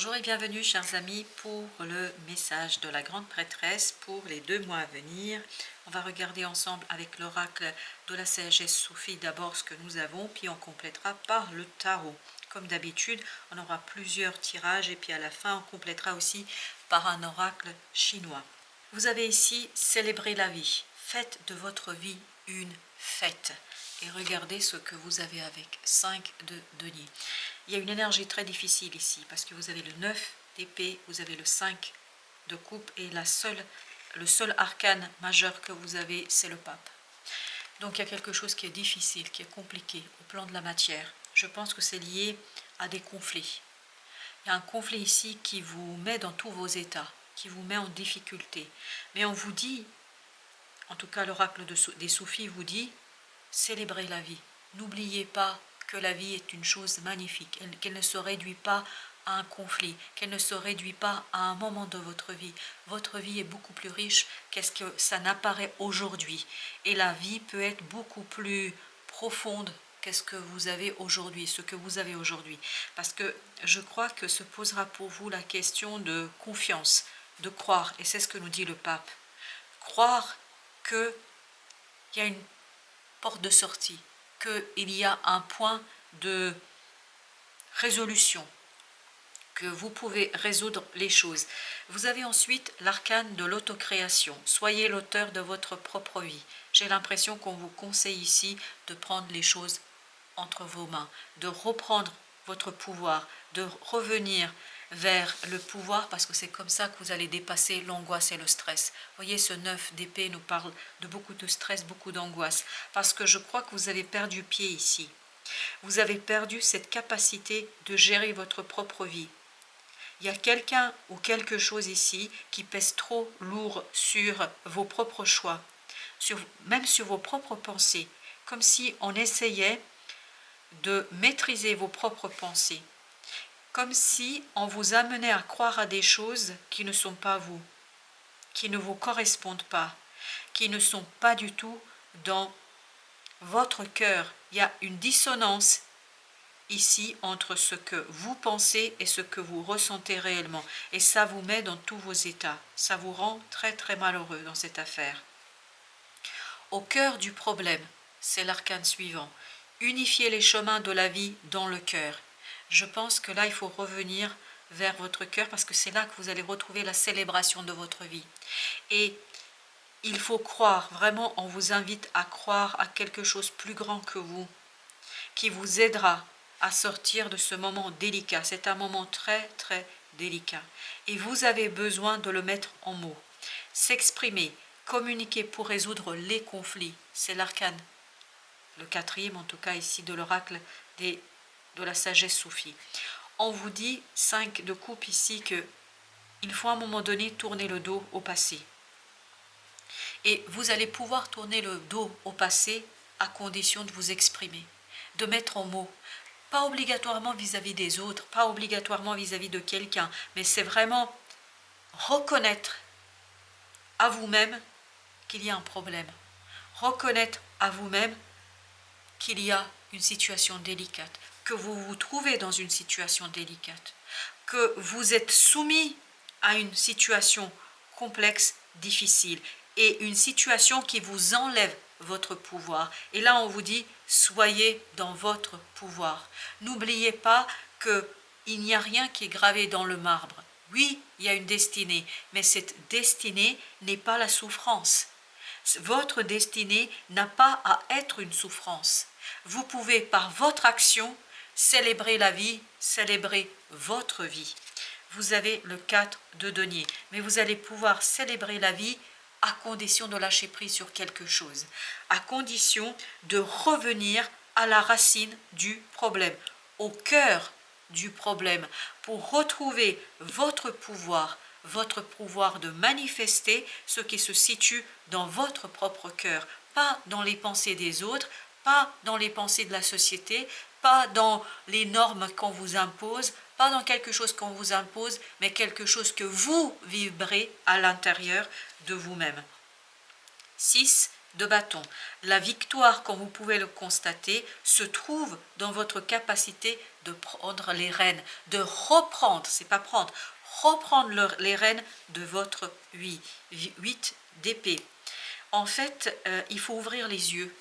Bonjour et bienvenue chers amis pour le message de la grande prêtresse pour les 2 mois à venir. On va regarder ensemble avec l'oracle de la sagesse soufie d'abord ce que nous avons, puis on complétera par le tarot. Comme d'habitude, on aura plusieurs tirages et puis à la fin on complétera aussi par un oracle chinois. Vous avez ici célébré la vie. Faites de votre vie une fête. Et regardez ce que vous avez avec 5 de denier. Il y a une énergie très difficile ici parce que vous avez le 9 d'épée, vous avez le 5 de coupe et le seul arcane majeur que vous avez, c'est le pape. Donc il y a quelque chose qui est difficile, qui est compliqué au plan de la matière. Je pense que c'est lié à des conflits. Il y a un conflit ici qui vous met dans tous vos états, qui vous met en difficulté. Mais on vous dit, en tout cas l'oracle des soufis vous dit, célébrez la vie. N'oubliez pas que la vie est une chose magnifique, qu'elle ne se réduit pas à un conflit, qu'elle ne se réduit pas à un moment de votre vie. Votre vie est beaucoup plus riche qu'est-ce que ça n'apparaît aujourd'hui. Et la vie peut être beaucoup plus profonde qu'est-ce que vous avez aujourd'hui, ce que vous avez aujourd'hui. Parce que je crois que se posera pour vous la question de confiance, de croire, et c'est ce que nous dit le pape. Croire qu'il y a une porte de sortie, qu'il y a un point de résolution, que vous pouvez résoudre les choses. Vous avez ensuite l'arcane de l'autocréation. Soyez l'auteur de votre propre vie. J'ai l'impression qu'on vous conseille ici de prendre les choses entre vos mains, de reprendre votre pouvoir, de revenir vers le pouvoir parce que c'est comme ça que vous allez dépasser l'angoisse et le stress. Vous voyez, ce 9 d'épée nous parle de beaucoup de stress, beaucoup d'angoisse parce que je crois que vous avez perdu pied ici. Vous avez perdu cette capacité de gérer votre propre vie. Il y a quelqu'un ou quelque chose ici qui pèse trop lourd sur vos propres choix, même sur vos propres pensées, comme si on essayait de maîtriser vos propres pensées, comme si on vous amenait à croire à des choses qui ne sont pas vous, qui ne vous correspondent pas, qui ne sont pas du tout dans votre cœur. Il y a une dissonance ici entre ce que vous pensez et ce que vous ressentez réellement. Et ça vous met dans tous vos états. Ça vous rend très très malheureux dans cette affaire. Au cœur du problème, c'est l'arcane suivant. Unifiez les chemins de la vie dans le cœur. Je pense que là, il faut revenir vers votre cœur parce que c'est là que vous allez retrouver la célébration de votre vie. Et il faut croire, vraiment, on vous invite à croire à quelque chose plus grand que vous, qui vous aidera à sortir de ce moment délicat. C'est un moment très, très délicat. Et vous avez besoin de le mettre en mots. S'exprimer, communiquer pour résoudre les conflits. C'est l'arcane, le 4e en tout cas ici de l'oracle de la sagesse soufie. On vous dit, 5 de coupe ici, que il faut à un moment donné tourner le dos au passé. Et vous allez pouvoir tourner le dos au passé à condition de vous exprimer, de mettre en mots. Pas obligatoirement vis-à-vis des autres, pas obligatoirement vis-à-vis de quelqu'un, mais c'est vraiment reconnaître à vous-même qu'il y a un problème. Reconnaître à vous-même qu'il y a une situation délicate, que vous vous trouvez dans une situation délicate, que vous êtes soumis à une situation complexe, difficile, et une situation qui vous enlève votre pouvoir. Et là, on vous dit, soyez dans votre pouvoir. N'oubliez pas qu'il n'y a rien qui est gravé dans le marbre. Oui, il y a une destinée, mais cette destinée n'est pas la souffrance. Votre destinée n'a pas à être une souffrance. Vous pouvez, par votre action, célébrer la vie, célébrer votre vie. Vous avez le 4 de denier, mais vous allez pouvoir célébrer la vie à condition de lâcher prise sur quelque chose, à condition de revenir à la racine du problème, au cœur du problème, pour retrouver votre pouvoir de manifester ce qui se situe dans votre propre cœur, pas dans les pensées des autres, pas dans les pensées de la société, pas dans les normes qu'on vous impose, pas dans quelque chose qu'on vous impose, mais quelque chose que vous vibrez à l'intérieur de vous-même. 6 de bâton. La victoire, comme vous pouvez le constater, se trouve dans votre capacité de prendre les rênes, de reprendre, c'est pas prendre, reprendre les rênes de votre 8 d'épée. En fait, il faut ouvrir les yeux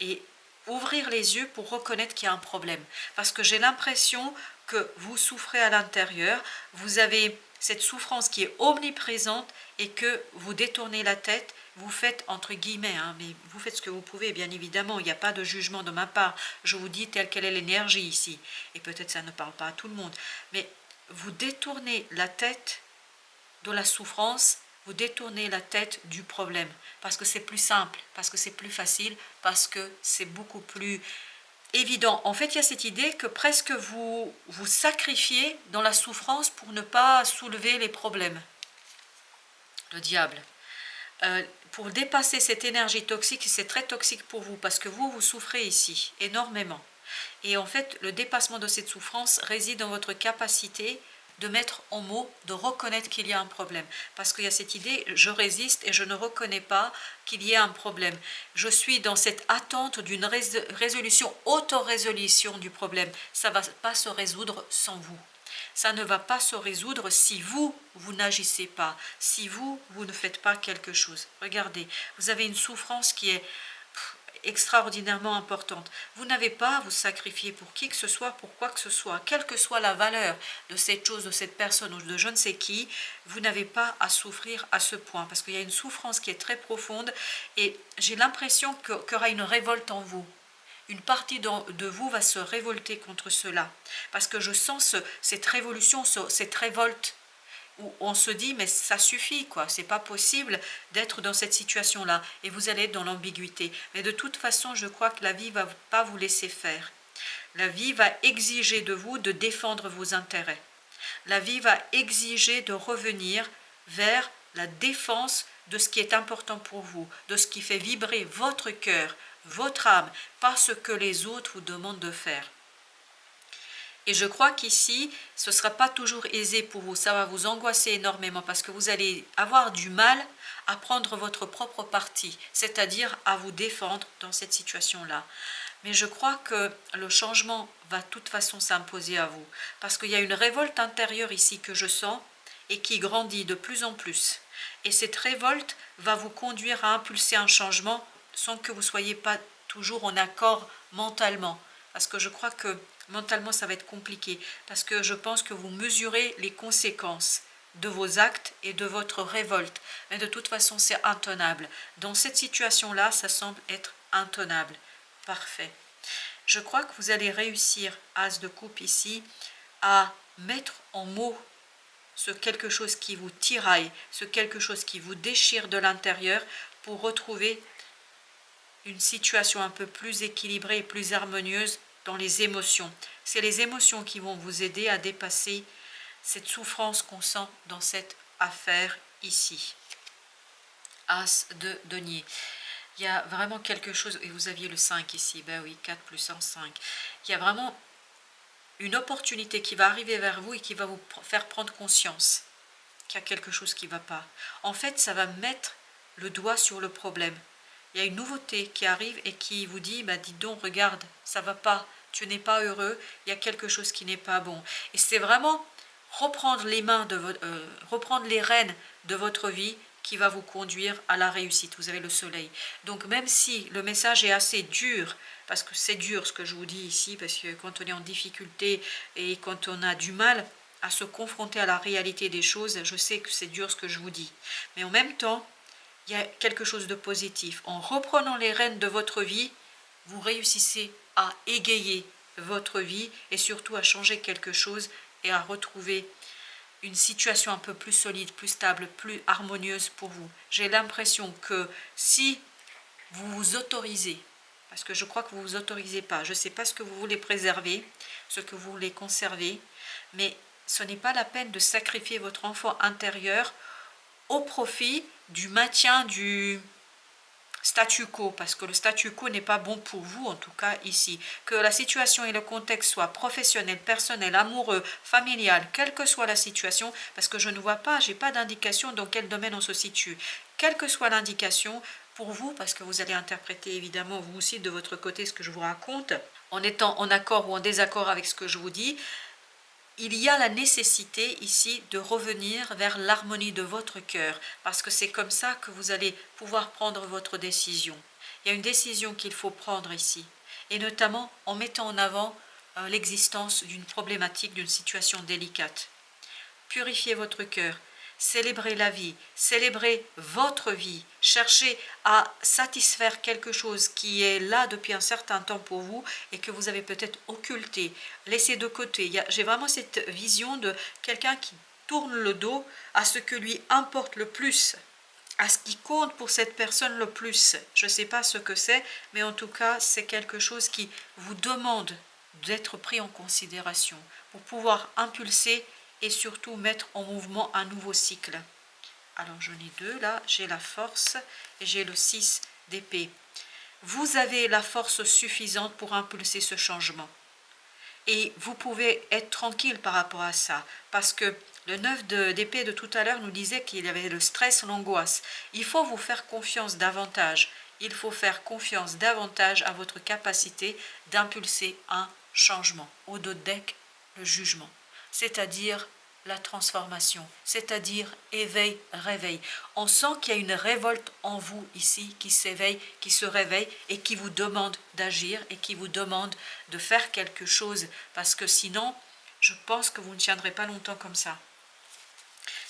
et ouvrir les yeux pour reconnaître qu'il y a un problème. Parce que j'ai l'impression que vous souffrez à l'intérieur, vous avez cette souffrance qui est omniprésente et que vous détournez la tête, vous faites entre guillemets, mais vous faites ce que vous pouvez, bien évidemment, il n'y a pas de jugement de ma part, je vous dis telle quelle est l'énergie ici, et peut-être ça ne parle pas à tout le monde, mais vous détournez la tête de la souffrance, vous détournez la tête du problème, parce que c'est plus simple, parce que c'est plus facile, parce que c'est beaucoup plus évident. En fait, il y a cette idée que presque vous vous sacrifiez dans la souffrance pour ne pas soulever les problèmes. Le diable. Pour dépasser cette énergie toxique, c'est très toxique pour vous, parce que vous souffrez ici, énormément. Et en fait, le dépassement de cette souffrance réside dans votre capacité de mettre en mots, de reconnaître qu'il y a un problème. Parce qu'il y a cette idée, je résiste et je ne reconnais pas qu'il y ait un problème. Je suis dans cette attente d'une résolution, autorésolution du problème. Ça ne va pas se résoudre sans vous. Ça ne va pas se résoudre si vous n'agissez pas, si vous ne faites pas quelque chose. Regardez, vous avez une souffrance qui est extraordinairement importante. Vous n'avez pas à vous sacrifier pour qui que ce soit, pour quoi que ce soit, quelle que soit la valeur de cette chose, de cette personne ou de je ne sais qui, vous n'avez pas à souffrir à ce point, parce qu'il y a une souffrance qui est très profonde et j'ai l'impression qu'il y aura une révolte en vous. Une partie de vous va se révolter contre cela, parce que je sens cette révolution, cette révolte, où on se dit mais ça suffit quoi, c'est pas possible d'être dans cette situation là et vous allez être dans l'ambiguïté. Mais de toute façon je crois que la vie va pas vous laisser faire. La vie va exiger de vous de défendre vos intérêts. La vie va exiger de revenir vers la défense de ce qui est important pour vous, de ce qui fait vibrer votre cœur, votre âme, pas ce que les autres vous demandent de faire. Et je crois qu'ici, ce ne sera pas toujours aisé pour vous, ça va vous angoisser énormément parce que vous allez avoir du mal à prendre votre propre parti, c'est-à-dire à vous défendre dans cette situation-là. Mais je crois que le changement va de toute façon s'imposer à vous, parce qu'il y a une révolte intérieure ici que je sens et qui grandit de plus en plus. Et cette révolte va vous conduire à impulser un changement sans que vous ne soyez pas toujours en accord mentalement. Parce que je crois que mentalement ça va être compliqué, parce que je pense que vous mesurez les conséquences de vos actes et de votre révolte. Mais de toute façon c'est intenable. Dans cette situation-là, ça semble être intenable. Parfait. Je crois que vous allez réussir, As de coupe ici, à mettre en mots ce quelque chose qui vous tiraille, ce quelque chose qui vous déchire de l'intérieur pour retrouver une situation un peu plus équilibrée et plus harmonieuse dans les émotions. C'est les émotions qui vont vous aider à dépasser cette souffrance qu'on sent dans cette affaire ici. As de denier. Il y a vraiment quelque chose, et vous aviez le 5 ici, ben oui, 4 plus 1, 5. Il y a vraiment une opportunité qui va arriver vers vous et qui va vous faire prendre conscience qu'il y a quelque chose qui ne va pas. En fait, ça va mettre le doigt sur le problème. Il y a une nouveauté qui arrive et qui vous dit, bah, dis donc, regarde, ça ne va pas, tu n'es pas heureux, il y a quelque chose qui n'est pas bon. Et c'est vraiment reprendre reprendre les rênes de votre vie qui va vous conduire à la réussite. Vous avez le soleil. Donc même si le message est assez dur, parce que c'est dur ce que je vous dis ici, parce que quand on est en difficulté et quand on a du mal à se confronter à la réalité des choses, je sais que c'est dur ce que je vous dis. Mais en même temps, il y a quelque chose de positif. En reprenant les rênes de votre vie, vous réussissez à égayer votre vie et surtout à changer quelque chose et à retrouver une situation un peu plus solide, plus stable, plus harmonieuse pour vous. J'ai l'impression que si vous vous autorisez, parce que je crois que vous ne vous autorisez pas, je ne sais pas ce que vous voulez préserver, ce que vous voulez conserver, mais ce n'est pas la peine de sacrifier votre enfant intérieur au profit du maintien du statu quo, parce que le statu quo n'est pas bon pour vous, en tout cas ici. Que la situation et le contexte soient professionnels, personnels, amoureux, familial, quelle que soit la situation, parce que je ne vois pas, j'ai pas d'indication dans quel domaine on se situe. Quelle que soit l'indication, pour vous, parce que vous allez interpréter évidemment vous aussi de votre côté ce que je vous raconte, en étant en accord ou en désaccord avec ce que je vous dis. Il y a la nécessité ici de revenir vers l'harmonie de votre cœur, parce que c'est comme ça que vous allez pouvoir prendre votre décision. Il y a une décision qu'il faut prendre ici, et notamment en mettant en avant l'existence d'une problématique, d'une situation délicate. Purifiez votre cœur, célébrez la vie, célébrez votre vie, cherchez à satisfaire quelque chose qui est là depuis un certain temps pour vous et que vous avez peut-être occulté, laissé de côté. J'ai vraiment cette vision de quelqu'un qui tourne le dos à ce que lui importe le plus, à ce qui compte pour cette personne le plus. Je ne sais pas ce que c'est, mais en tout cas, c'est quelque chose qui vous demande d'être pris en considération pour pouvoir impulser et surtout mettre en mouvement un nouveau cycle. Alors j'en ai deux là, j'ai la force et j'ai le 6 d'épée. Vous avez la force suffisante pour impulser ce changement. Et vous pouvez être tranquille par rapport à ça, parce que le 9 d'épée de tout à l'heure nous disait qu'il y avait le stress, l'angoisse. Il faut vous faire confiance davantage. Il faut faire confiance davantage à votre capacité d'impulser un changement. Au dos de deck, le jugement, c'est-à-dire la transformation, c'est-à-dire éveil, réveil. On sent qu'il y a une révolte en vous ici qui s'éveille, qui se réveille et qui vous demande d'agir et qui vous demande de faire quelque chose, parce que sinon, je pense que vous ne tiendrez pas longtemps comme ça.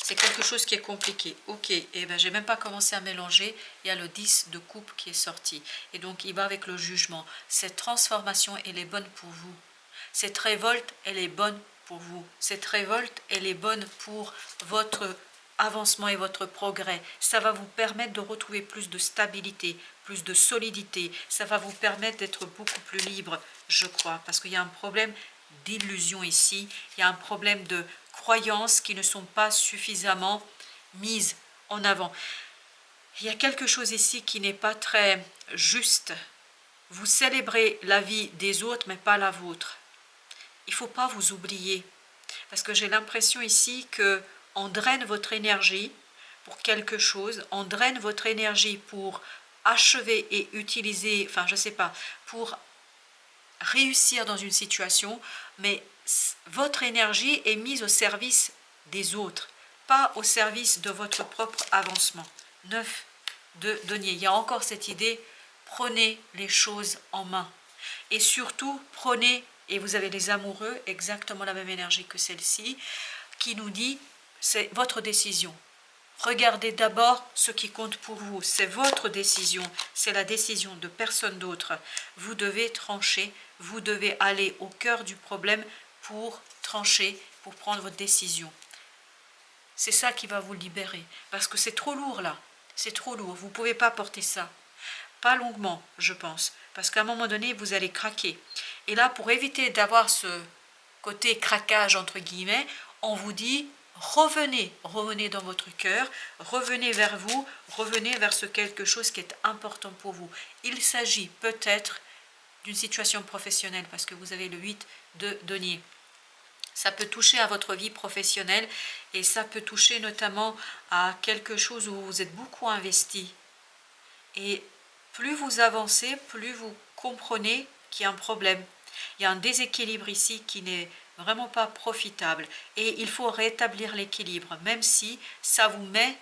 C'est quelque chose qui est compliqué. Ok, et ben j'ai même pas commencé à mélanger. Il y a le 10 de coupe qui est sorti. Et donc il va avec le jugement. Cette transformation, elle est bonne pour vous. Cette révolte, elle est bonne pour vous. Cette révolte, elle est bonne pour votre avancement et votre progrès. Ça va vous permettre de retrouver plus de stabilité, plus de solidité. Ça va vous permettre d'être beaucoup plus libre, je crois. Parce qu'il y a un problème d'illusion ici. Il y a un problème de croyances qui ne sont pas suffisamment mises en avant. Il y a quelque chose ici qui n'est pas très juste. Vous célébrez la vie des autres, mais pas la vôtre. Il ne faut pas vous oublier, parce que j'ai l'impression ici qu'on draine votre énergie pour quelque chose, on draine votre énergie pour achever et utiliser, enfin je ne sais pas, pour réussir dans une situation, mais votre énergie est mise au service des autres, pas au service de votre propre avancement. 9 de denier. Il y a encore cette idée, prenez les choses en main. Et surtout, prenez, et vous avez les amoureux, exactement la même énergie que celle-ci, qui nous dit, c'est votre décision. Regardez d'abord ce qui compte pour vous. C'est votre décision, c'est la décision de personne d'autre. Vous devez trancher, vous devez aller au cœur du problème pour trancher, pour prendre votre décision. C'est ça qui va vous libérer, parce que c'est trop lourd là, c'est trop lourd, vous ne pouvez pas porter ça. Pas longuement, je pense, parce qu'à un moment donné, vous allez craquer. Et là, pour éviter d'avoir ce côté craquage, entre guillemets, on vous dit, revenez dans votre cœur, revenez vers vous, revenez vers ce quelque chose qui est important pour vous. Il s'agit peut-être d'une situation professionnelle, parce que vous avez le 8 de denier. Ça peut toucher à votre vie professionnelle et ça peut toucher notamment à quelque chose où vous êtes beaucoup investi. Et plus vous avancez, plus vous comprenez qu'il y a un problème. Il y a un déséquilibre ici qui n'est vraiment pas profitable. Et il faut rétablir l'équilibre, même si ça vous met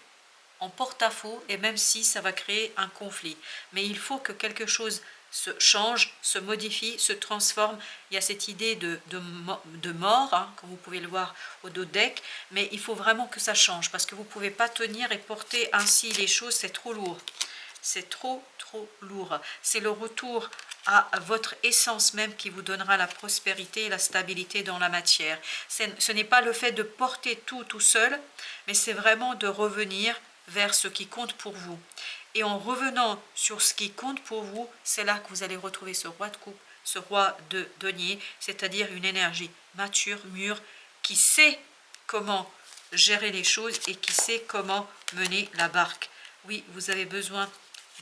en porte-à-faux et même si ça va créer un conflit. Mais il faut que quelque chose se change, se modifie, se transforme. Il y a cette idée de mort, hein, comme vous pouvez le voir au dos de deck, mais il faut vraiment que ça change, parce que vous ne pouvez pas tenir et porter ainsi les choses, c'est trop lourd. C'est trop lourd. C'est le retour à votre essence même qui vous donnera la prospérité et la stabilité dans la matière. Ce n'est pas le fait de porter tout seul, mais c'est vraiment de revenir vers ce qui compte pour vous. Et en revenant sur ce qui compte pour vous, c'est là que vous allez retrouver ce roi de coupe, ce roi de denier, c'est-à-dire une énergie mature, mûre, qui sait comment gérer les choses et qui sait comment mener la barque. Oui, vous avez besoin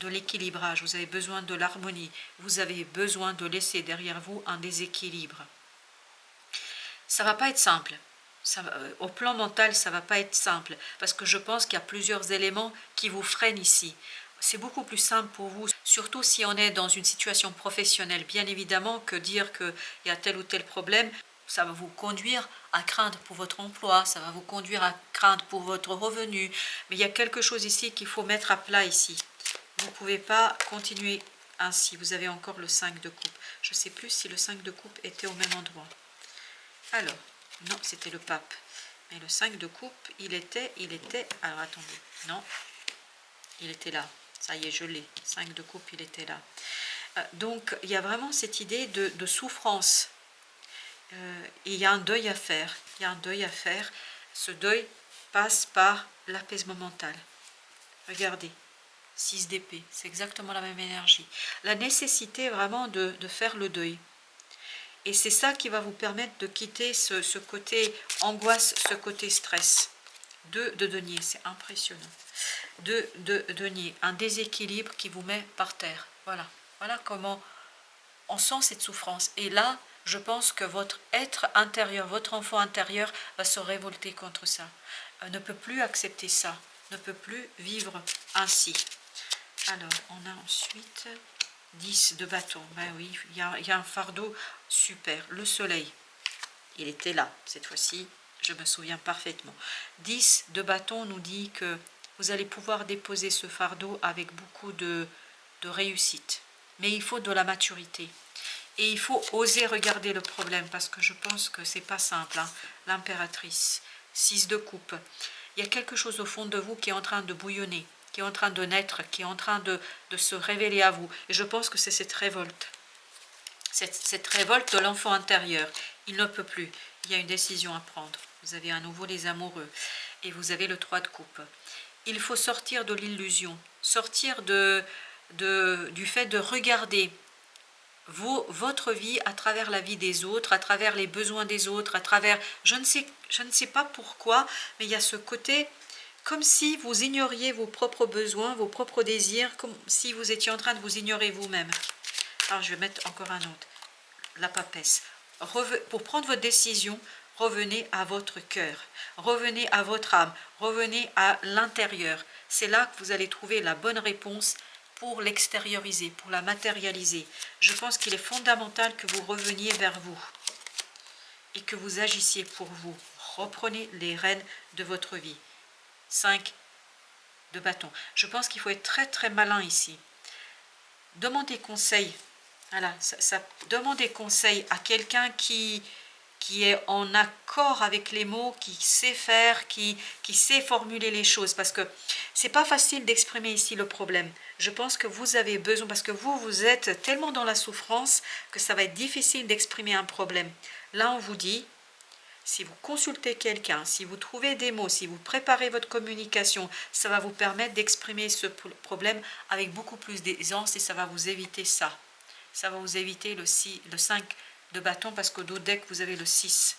de l'équilibrage, vous avez besoin de l'harmonie, vous avez besoin de laisser derrière vous un déséquilibre. Ça ne va pas être simple. Au plan mental, ça ne va pas être simple, parce que je pense qu'il y a plusieurs éléments qui vous freinent ici. c'est beaucoup plus simple pour vous, surtout si on est dans une situation professionnelle. Bien évidemment que dire qu'il y a tel ou tel problème, ça va vous conduire à craindre pour votre emploi, ça va vous conduire à craindre pour votre revenu. Mais il y a quelque chose ici qu'il faut mettre à plat ici. Vous ne pouvez pas continuer ainsi. Vous avez encore le 5 de coupe. Je ne sais plus si le 5 de coupe était au même endroit. Alors, non, c'était le pape. Mais le 5 de coupe, il était, alors attendez, non, il était là. Ça y est, je l'ai. 5 de coupe, il était là. Donc, il y a vraiment cette idée de souffrance. Et il y a un deuil à faire. Il y a un deuil à faire. Ce deuil passe par l'apaisement mental. Regardez, 6 d'épée, c'est exactement la même énergie. La nécessité vraiment de faire le deuil. Et c'est ça qui va vous permettre de quitter ce côté angoisse, ce côté stress. De denier, c'est impressionnant. De denier, un déséquilibre qui vous met par terre. Voilà, voilà comment on sent cette souffrance. Et là, je pense que votre être intérieur, votre enfant intérieur va se révolter contre ça. Ne peut plus accepter ça, ne peut plus vivre ainsi. Alors, on a ensuite 10 de bâton. Ben oui, il y a un fardeau super. Le soleil, il était là cette fois-ci, je me souviens parfaitement. 10 de bâton nous dit que vous allez pouvoir déposer ce fardeau avec beaucoup de réussite. Mais il faut de la maturité. Et il faut oser regarder le problème parce que je pense que c'est pas simple. Hein. L'impératrice, 6 de coupe. Il y a quelque chose au fond de vous qui est en train de bouillonner, qui est en train de naître, qui est en train de se révéler à vous. Et je pense que c'est cette révolte. Cette révolte de l'enfant intérieur. Il ne peut plus. Il y a une décision à prendre. Vous avez à nouveau les amoureux. Et vous avez le 3 de coupe. Il faut sortir de l'illusion. Sortir du fait de regarder votre vie à travers la vie des autres, à travers les besoins des autres, à travers, je ne sais pas pourquoi, mais il y a ce côté comme si vous ignoriez vos propres besoins, vos propres désirs, comme si vous étiez en train de vous ignorer vous-même. Alors je vais mettre encore un autre, la papesse. Pour prendre votre décision, revenez à votre cœur, revenez à votre âme, revenez à l'intérieur. C'est là que vous allez trouver la bonne réponse pour l'extérioriser, pour la matérialiser. Je pense qu'il est fondamental que vous reveniez vers vous et que vous agissiez pour vous. Reprenez les rênes de votre vie. 5 de bâton. Je pense qu'il faut être très très malin ici. Demandez conseil. Voilà, demandez conseil à quelqu'un qui est en accord avec les mots, qui sait faire, qui sait formuler les choses. Parce que c'est pas facile d'exprimer ici le problème. Je pense que vous avez besoin, parce que vous êtes tellement dans la souffrance que ça va être difficile d'exprimer un problème. Là, on vous dit, si vous consultez quelqu'un, si vous trouvez des mots, si vous préparez votre communication, ça va vous permettre d'exprimer ce problème avec beaucoup plus d'aisance et ça va vous éviter ça. Ça va vous éviter le 5 de bâton parce qu'au dos deck, vous avez le 6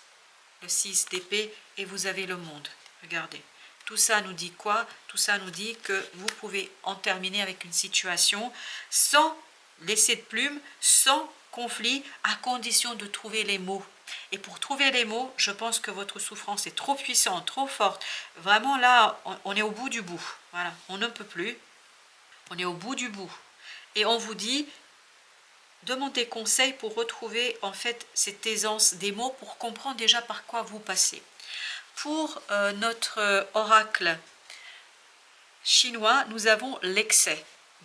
d'épée et vous avez le monde. Regardez. Tout ça nous dit quoi? Tout ça nous dit que vous pouvez en terminer avec une situation sans laisser de plume, sans conflit, à condition de trouver les mots. Et pour trouver les mots, je pense que votre souffrance est trop puissante, trop forte. Vraiment là, on est au bout du bout. Voilà, on ne peut plus. On est au bout du bout. Et on vous dit, demandez conseil pour retrouver en fait cette aisance des mots pour comprendre déjà par quoi vous passez. Pour notre oracle chinois, nous avons l'excès.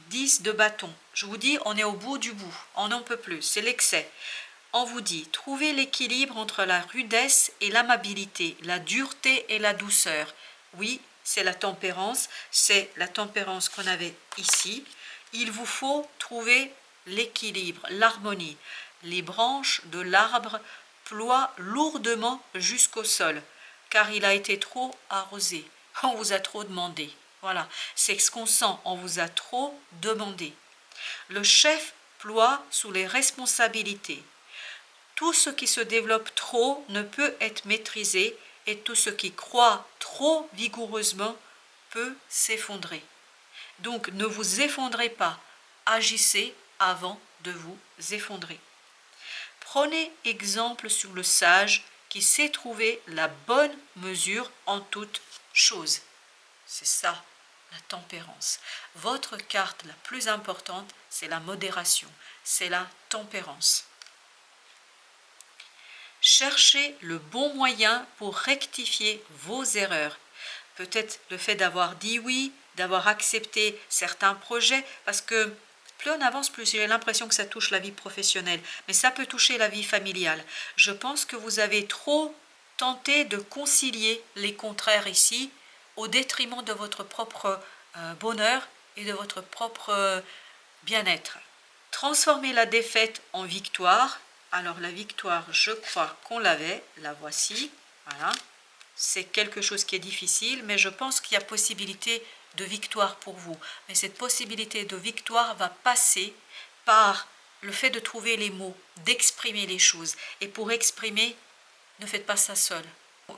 10 de bâton. Je vous dis, on est au bout du bout. On n'en peut plus. C'est l'excès. On vous dit, trouvez l'équilibre entre la rudesse et l'amabilité, la dureté et la douceur. Oui, c'est la tempérance. C'est la tempérance qu'on avait ici. Il vous faut trouver l'équilibre, l'harmonie. Les branches de l'arbre ploient lourdement jusqu'au sol, car il a été trop arrosé. On vous a trop demandé. Voilà, c'est ce qu'on sent, on vous a trop demandé. Le chef ploie sous les responsabilités. Tout ce qui se développe trop ne peut être maîtrisé et tout ce qui croît trop vigoureusement peut s'effondrer. Donc ne vous effondrez pas, agissez avant de vous effondrer. Prenez exemple sur le sage qui sait trouver la bonne mesure en toute chose. C'est ça. la tempérance. Votre carte la plus importante, c'est la modération, c'est la tempérance. Cherchez le bon moyen pour rectifier vos erreurs. Peut-être le fait d'avoir dit oui, d'avoir accepté certains projets, parce que plus on avance, plus j'ai l'impression que ça touche la vie professionnelle, mais ça peut toucher la vie familiale. Je pense que vous avez trop tenté de concilier les contraires ici, au détriment de votre propre bonheur et de votre propre bien-être. Transformez la défaite en victoire. Alors la victoire, je crois qu'on l'avait, la voici, voilà. C'est quelque chose qui est difficile, mais je pense qu'il y a possibilité de victoire pour vous. Mais cette possibilité de victoire va passer par le fait de trouver les mots, d'exprimer les choses. Et pour exprimer, ne faites pas ça seul.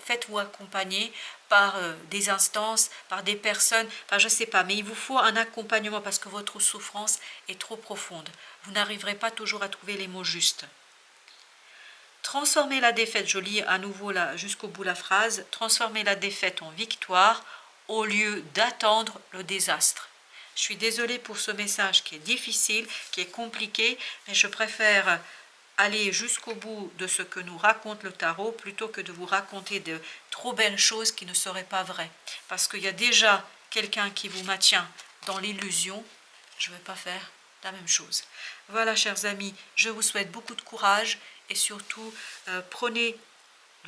Faites-vous accompagner par des instances, par des personnes, enfin je ne sais pas, mais il vous faut un accompagnement parce que votre souffrance est trop profonde. Vous n'arriverez pas toujours à trouver les mots justes. Transformez la défaite, je lis à nouveau jusqu'au bout la phrase, transformez la défaite en victoire au lieu d'attendre le désastre. Je suis désolée pour ce message qui est difficile, qui est compliqué, mais je préfère aller jusqu'au bout de ce que nous raconte le tarot plutôt que de vous raconter de trop belles choses qui ne seraient pas vraies. Parce qu'il y a déjà quelqu'un qui vous maintient dans l'illusion, je ne vais pas faire la même chose. Voilà, chers amis, je vous souhaite beaucoup de courage et surtout prenez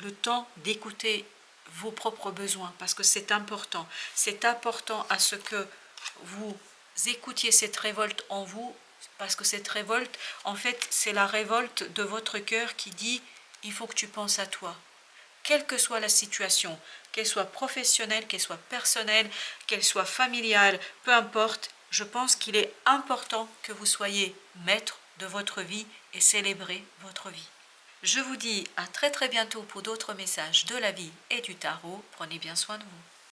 le temps d'écouter vos propres besoins parce que c'est important. C'est important à ce que vous écoutiez cette révolte en vous parce que cette révolte, en fait, c'est la révolte de votre cœur qui dit « il faut que tu penses à toi ». Quelle que soit la situation, qu'elle soit professionnelle, qu'elle soit personnelle, qu'elle soit familiale, peu importe, je pense qu'il est important que vous soyez maître de votre vie et célébrer votre vie. Je vous dis à très bientôt pour d'autres messages de la vie et du tarot. Prenez bien soin de vous.